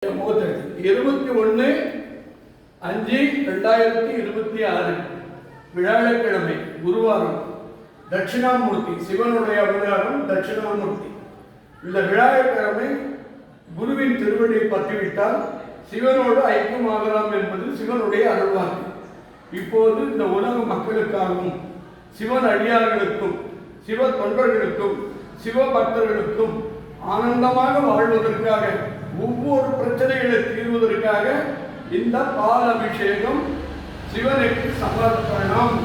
21/5/2026 வியாழக்கிழமை குருவாரம் தட்சிணாமூர்த்தி சிவனுடைய அவதாரம் தட்சிணாமூர்த்தி. இந்த வியாழக்கிழமை குருவின் திருவடியை பற்றிவிட்டால் சிவனோடு ஐக்கியமாகலாம் என்பது சிவனுடைய அருள்வாக்கு. இப்போது இந்த உலக மக்களுக்காகவும் சிவன் அடியார்களுக்கும் சிவ தொண்டர்களுக்கும் சிவ பக்தர்களுக்கும் ஆனந்தமாக வாழ்வதற்காக ஒவ்வொரு பிரச்சனைகளை தீர்வதற்காக இந்த பால் அபிஷேகம் சிவனுக்கு சமர்ப்பணம்.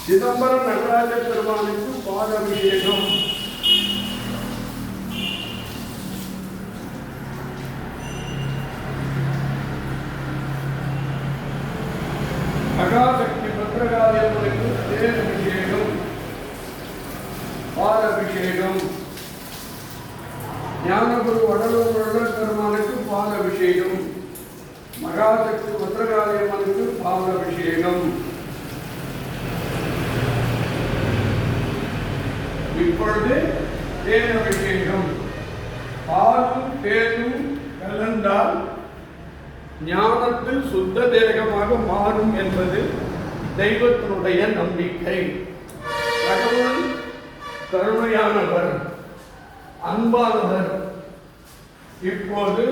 சிதம்பரம் நடராஜ பெருமானுக்கு பால் அபிஷேகம். மகாசக்தி பத்ரகாளியம்மனுக்கு தேன் அபிஷேகம் பால் அபிஷேகம். ஞானகுரு வடலூர் பெருமானுக்கு பால் அபிஷேகம். மகாசக்தி பத்ரகாளியம்மனுக்கு பால் அபிஷேகம். இப்பொழுது தேன் அபிஷேகம். பாலும் தேனும் கலந்தால் ஞானத்தில் சுத்த தேகமாக மாறும் என்பது தெய்வத்தினுடைய நம்பிக்கை. கடவுள் கருணையானவர், அன்பானவர். இப்போது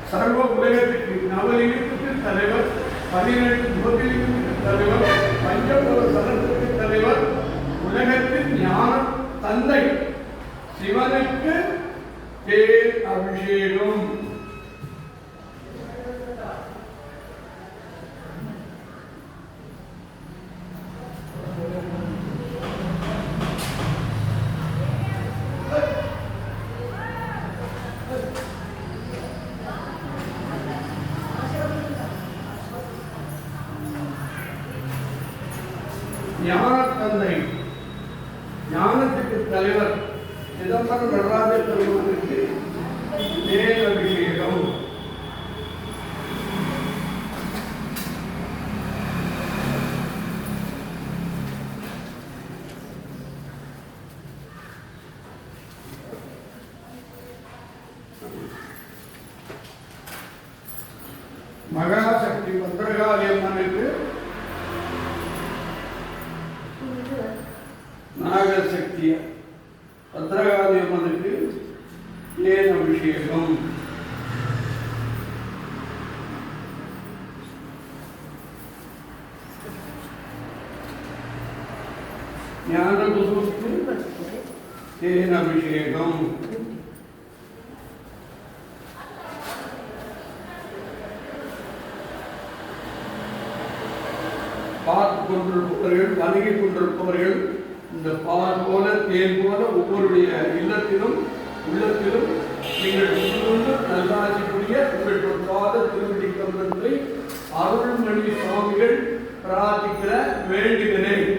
சர்வ உலகத்துக்கு நவலிங்கத்துக்கு தலைவர், 18 ஜோதிலிங்கத்துக்கு தலைவர், பஞ்சபூத சதத்துக்கு தலைவர், உலகத்தின் ஞான தந்தை சிவனுக்கு தேன் அபிஷேகம். ஞான தந்தை, ஞானத்துக்கு தலைவர் சிதம்பரம் நடராஜ பெருமானுக்கு தேன் அபிஷேகம். மகாசக்தி பத்ரகாளியம்மனுக்கு, நாகசக்தி பத்ரகாளியம்மனுக்கு தேன் அபிஷேகம். ஞானகுருவுக்கு தேன் அபிஷேகம். பார்த்து கொண்டிருப்பவர்கள், வணங்கிக் கொண்டிருப்பவர்கள் இந்த பால் போல தேன் போல ஒவ்வொருடைய இல்லத்திலும் உள்ளத்திலும் நீங்கள் நல்லாட்சி புரிய உங்கள் பாத திருவடி கம்பத்தை அருள்மணி சுவாமிகள் பிரார்த்திக்கிற வேண்டுகிறேன்.